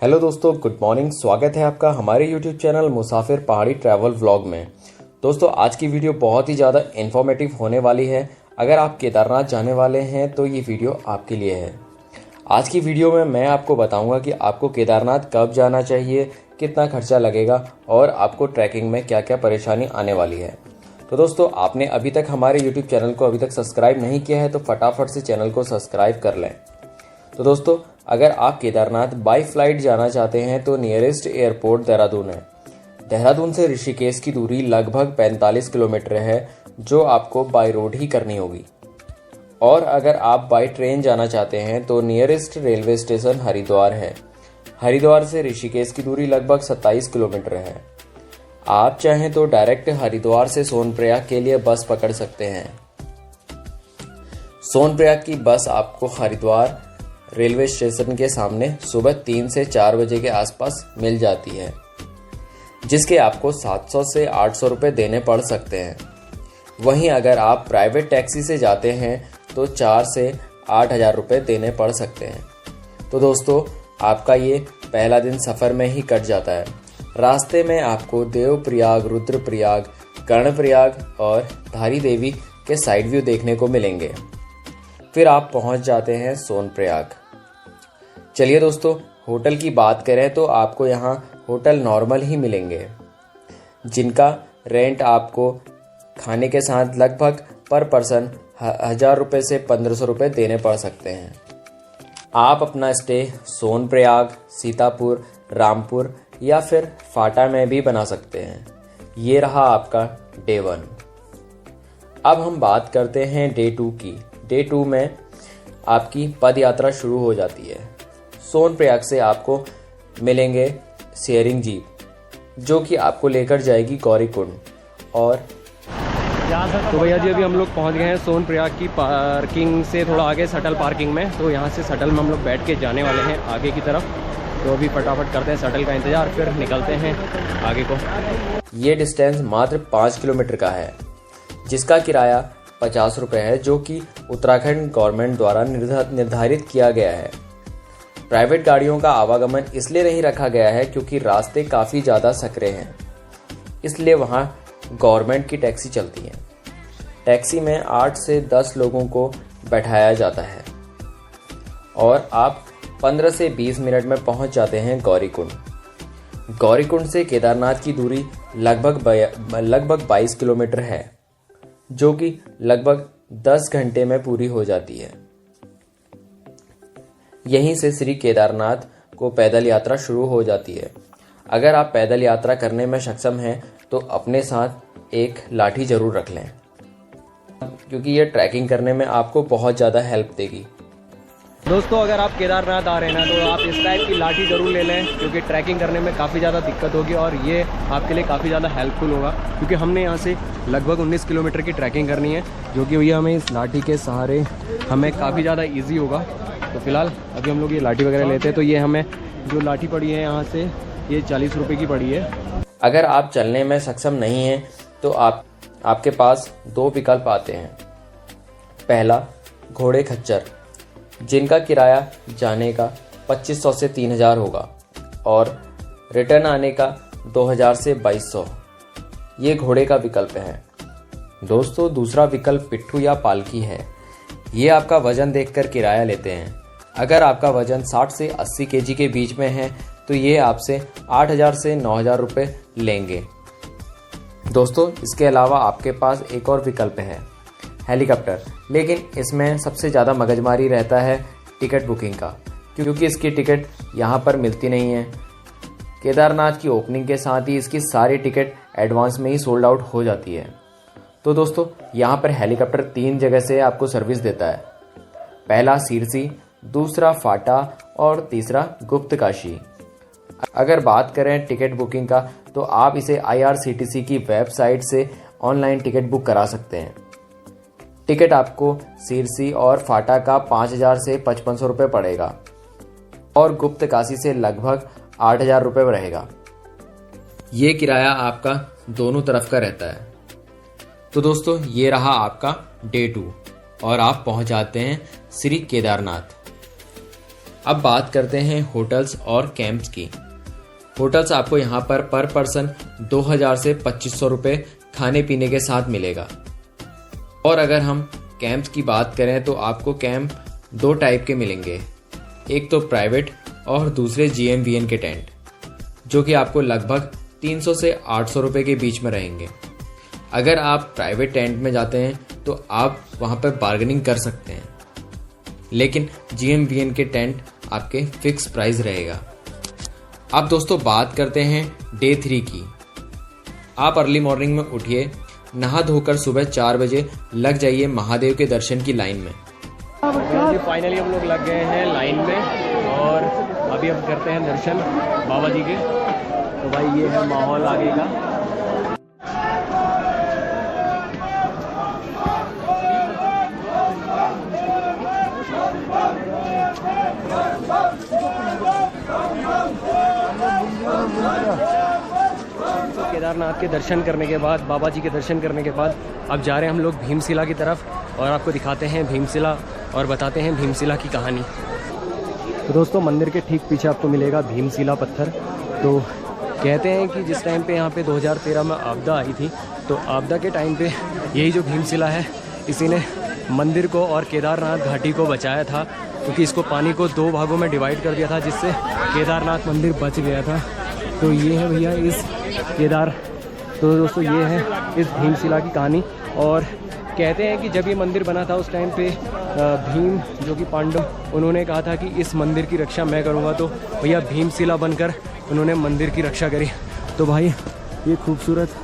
Hello दोस्तों, good morning. स्वागत है आपका हमारे यूट्यूब चैनल मुसाफिर पहाड़ी ट्रैवल व्लॉग में। दोस्तों, आज की वीडियो बहुत ही ज़्यादा इन्फॉर्मेटिव होने वाली है। अगर आप केदारनाथ जाने वाले हैं तो ये वीडियो आपके लिए है। आज की वीडियो में मैं आपको बताऊंगा कि आपको केदारनाथ कब जाना चाहिए, कितना खर्चा लगेगा और आपको ट्रैकिंग में क्या क्या परेशानी आने वाली है। तो दोस्तों, आपने अभी तक हमारे यूट्यूब चैनल को अभी तक सब्सक्राइब नहीं किया है तो फटाफट से चैनल को सब्सक्राइब कर लें। तो दोस्तों, अगर आप केदारनाथ बाई फ्लाइट जाना चाहते हैं तो नियरेस्ट एयरपोर्ट देहरादून है। देहरादून से ऋषिकेश की दूरी लगभग 45 किलोमीटर है, जो आपको बाई रोड ही करनी होगी। और अगर आप बाई ट्रेन जाना चाहते हैं तो नियरेस्ट रेलवे स्टेशन हरिद्वार है। हरिद्वार से ऋषिकेश की दूरी लगभग 27 किलोमीटर है। आप चाहें तो डायरेक्ट हरिद्वार से सोनप्रयाग के लिए बस पकड़ सकते हैं। सोनप्रयाग की बस आपको हरिद्वार रेलवे स्टेशन के सामने सुबह 3 से 4 बजे के आसपास मिल जाती है, जिसके आपको 700 से 800 रुपये देने पड़ सकते हैं। वहीं अगर आप प्राइवेट टैक्सी से जाते हैं तो 4 से 8 हज़ार रुपये देने पड़ सकते हैं। तो दोस्तों, आपका ये पहला दिन सफ़र में ही कट जाता है। रास्ते में आपको देवप्रयाग, रुद्रप्रयाग, कर्णप्रयाग और धारी देवी के साइड व्यू देखने को मिलेंगे। फिर आप पहुंच जाते हैं सोनप्रयाग। चलिए दोस्तों, होटल की बात करें तो आपको यहाँ होटल नॉर्मल ही मिलेंगे, जिनका रेंट आपको खाने के साथ लगभग पर पर्सन 1000 रुपये से 1500 रुपये देने पड़ सकते हैं। आप अपना स्टे सोनप्रयाग, सीतापुर, रामपुर या फिर फाटा में भी बना सकते हैं। ये रहा आपका डे 1। अब हम बात करते हैं डे 2 की। डे 2 में आपकी पद यात्रा शुरू हो जाती है। सोनप्रयाग से आपको मिलेंगे शेयरिंग जीप, जो कि आपको लेकर जाएगी गौरीकुंड। और तो भैया जी, अभी हम लोग पहुंच गए हैं सोनप्रयाग की पार्किंग से थोड़ा आगे शटल पार्किंग में। तो यहाँ से शटल में हम लोग बैठ के जाने वाले हैं आगे की तरफ। तो अभी फटाफट करते हैं शटल का इंतजार, फिर निकलते हैं आगे को। ये डिस्टेंस मात्र 5 किलोमीटर का है, जिसका किराया 50 रुपये है, जो कि उत्तराखंड गवर्नमेंट द्वारा निर्धारित किया गया है। प्राइवेट गाड़ियों का आवागमन इसलिए नहीं रखा गया है क्योंकि रास्ते काफ़ी ज़्यादा सकरे हैं, इसलिए वहाँ गवर्नमेंट की टैक्सी चलती है। टैक्सी में 8 से 10 लोगों को बैठाया जाता है और आप 15 से 20 मिनट में पहुँच जाते हैं गौरीकुंड। गौरीकुंड से केदारनाथ की दूरी लगभग 22 किलोमीटर है, जो कि लगभग 10 घंटे में पूरी हो जाती है। यहीं से श्री केदारनाथ को पैदल यात्रा शुरू हो जाती है। अगर आप पैदल यात्रा करने में सक्षम हैं तो अपने साथ एक लाठी जरूर रख लें, क्योंकि ये ट्रैकिंग करने में आपको बहुत ज़्यादा हेल्प देगी। दोस्तों, अगर आप केदारनाथ आ रहे हैं ना तो आप इस टाइप की लाठी ज़रूर ले लें, क्योंकि ट्रैकिंग करने में काफ़ी ज़्यादा दिक्कत होगी और ये आपके लिए काफ़ी ज़्यादा हेल्पफुल होगा। क्योंकि हमने यहाँ से लगभग 19 किलोमीटर की ट्रैकिंग करनी है, जो कि भैया हमें इस लाठी के सहारे हमें काफ़ी ज़्यादा ईजी होगा। तो फिलहाल अभी हम लोग ये लाठी वगैरह लेते हैं। तो ये हमें जो लाठी पड़ी है यहाँ से, ये 40 रुपये की पड़ी है। अगर आप चलने में सक्षम नहीं हैं तो आपके पास 2 विकल्प आते हैं। पहला, घोड़े खच्चर, जिनका किराया जाने का 2500 से 3000 होगा और रिटर्न आने का 2000 से 2200। ये घोड़े का विकल्प है। दोस्तों, दूसरा विकल्प पिट्ठू या पालकी है। ये आपका वजन देखकर किराया लेते हैं। अगर आपका वजन 60 से 80 केजी के बीच में है तो ये आपसे 8000 से 9000 रुपये लेंगे। दोस्तों, इसके अलावा आपके पास एक और विकल्प है, हेलीकॉप्टर। लेकिन इसमें सबसे ज़्यादा मगजमारी रहता है टिकट बुकिंग का, क्योंकि इसकी टिकट यहाँ पर मिलती नहीं है। केदारनाथ की ओपनिंग के साथ ही इसकी सारी टिकट एडवांस में ही सोल्ड आउट हो जाती है। तो दोस्तों, यहाँ पर हेलीकॉप्टर 3 जगह से आपको सर्विस देता है। पहला सीरसी, दूसरा फाटा और तीसरा गुप्तकाशी। अगर बात करें टिकट बुकिंग का तो आप इसे IRCTC की वेबसाइट से ऑनलाइन टिकट बुक करा सकते हैं। टिकट आपको सीरसी और फाटा का 5000 से 5500 रुपये पड़ेगा और गुप्तकाशी से लगभग 8000 रुपये रहेगा। ये किराया आपका दोनों तरफ का रहता है। तो दोस्तों, ये रहा आपका डे 2 और आप पहुंच जाते हैं श्री केदारनाथ। अब बात करते हैं होटल्स और कैंप्स की। होटल्स आपको यहाँ पर पर्सन 2000 से 2500 रुपये खाने पीने के साथ मिलेगा। और अगर हम कैंप्स की बात करें तो आपको कैंप 2 टाइप के मिलेंगे, एक तो प्राइवेट और दूसरे GMVN के टेंट, जो कि आपको लगभग 300 से 800 रुपये के बीच में रहेंगे। अगर आप प्राइवेट टेंट में जाते हैं तो आप वहाँ पर बार्गेनिंग कर सकते हैं, लेकिन GMVN के टेंट आपके फिक्स प्राइस रहेगा। अब दोस्तों बात करते हैं डे 3 की। आप अर्ली मॉर्निंग में उठिए, नहा धोकर सुबह 4 बजे लग जाइए महादेव के दर्शन की लाइन में। फाइनली हम लोग लग गए हैं लाइन में और अभी हम करते हैं दर्शन बाबा जी के। तो भाई ये है माहौल आगे का। केदारनाथ के दर्शन करने के बाद, बाबा जी के दर्शन करने के बाद अब जा रहे हैं हम लोग भीमशिला की तरफ और आपको दिखाते हैं भीमशिला और बताते हैं भीमशिला की कहानी। तो दोस्तों मंदिर के ठीक पीछे आपको मिलेगा भीमशिला पत्थर। तो कहते हैं कि जिस टाइम पे यहाँ पे 2013 में आपदा आई थी, तो आपदा के टाइम पे यही जो भीमशिला है इसी ने मंदिर को और केदारनाथ घाटी को बचाया था, क्योंकि इसको पानी को 2 भागों में डिवाइड कर दिया था, जिससे केदारनाथ मंदिर बच गया था। तो ये है भैया इस तो दोस्तों ये है इस भीमशिला की कहानी। और कहते हैं कि जब ये मंदिर बना था उस टाइम पे भीम जो कि पांडव, उन्होंने कहा था कि इस मंदिर की रक्षा मैं करूँगा। तो भैया भीमशिला बनकर उन्होंने मंदिर की रक्षा करी। तो भाई ये खूबसूरत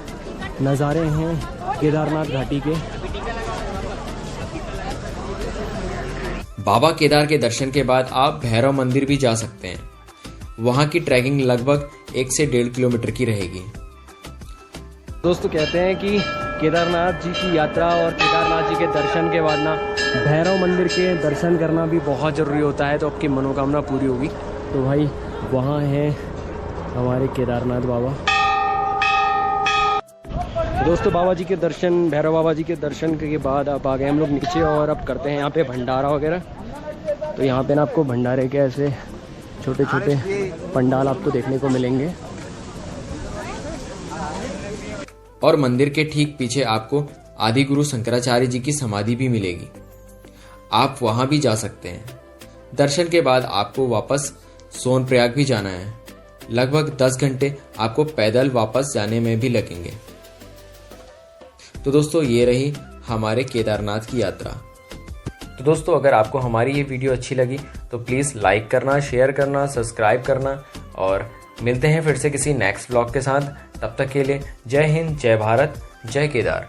नज़ारे हैं केदारनाथ घाटी के। बाबा केदार के दर्शन के बाद आप भैरव मंदिर भी जा सकते हैं। वहाँ की ट्रैकिंग लगभग 1 से 1.5 किलोमीटर की रहेगी। दोस्तों कहते हैं कि केदारनाथ जी की यात्रा और केदारनाथ जी के दर्शन के बाद ना भैरव मंदिर के दर्शन करना भी बहुत ज़रूरी होता है, तो आपकी मनोकामना पूरी होगी। तो भाई वहाँ है हमारे केदारनाथ बाबा। दोस्तों बाबा जी के दर्शन, भैरव बाबा जी के दर्शन के बाद अब आ गए हम लोग नीचे और अब करते हैं यहाँ पे भंडारा वगैरह। तो यहाँ पे ना आपको भंडारे के ऐसे छोटे छोटे पंडाल आपको देखने को मिलेंगे। और मंदिर के ठीक पीछे आपको आदि गुरु शंकराचार्य जी की समाधि भी मिलेगी। आप वहां भी जा सकते हैं। दर्शन के बाद आपको वापस सोनप्रयाग भी जाना है। लगभग 10 घंटे आपको पैदल वापस जाने में भी लगेंगे। तो दोस्तों ये रही हमारे केदारनाथ की यात्रा। तो दोस्तों अगर आपको हमारी ये वीडियो अच्छी लगी तो प्लीज़ लाइक करना, शेयर करना, सब्सक्राइब करना और मिलते हैं फिर से किसी नेक्स्ट व्लॉग के साथ। तब तक के लिए जय हिंद, जय भारत, जय केदार।